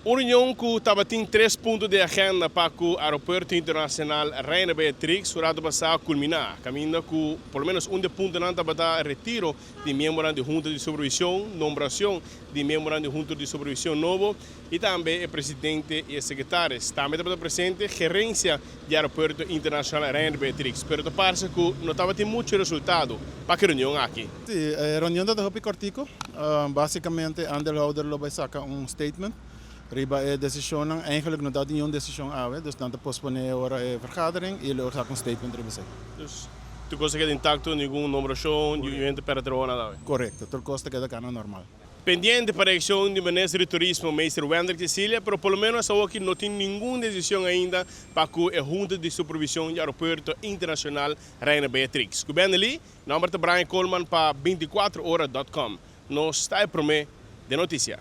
Uma reunião que estava em 3 pontos de agenda para o aeroporto internacional Rainha Beatrix, o lado passar culminar. Caminho que, pelo menos, ponto não estava retiro de membro da Junta de Supervisão, nombração de membro da Junta de Supervisão novo e também o presidente e secretários. Também estava presente a gerência do aeroporto internacional Rainha Beatrix. Pero parece que não estava tendo muito resultado para a reunião aqui. Sim, a reunião da Hopi Cortico, basicamente, aandeelhouder vai sacar statement. Riba a decisão eigenlijk não dá nenhuma decisão આવે, dus dan te postponen agora a vergadering e ele saca statement riba sai. Dus, tu consegue intacto nenhuma nombração, nenhum para trabalhar. Correto, tudo costa que é normal. Pendiente para a eleição do Ministro de Turismo, Mr. Wendel Cecília, mas pelo menos aqui não tem nenhuma decisão ainda para a Junta de Supervisão do Aeroporto Internacional Rainha Beatrix. Governo ali, número de Brian Coleman para 24horas.com. Nós está a prometer de notícia.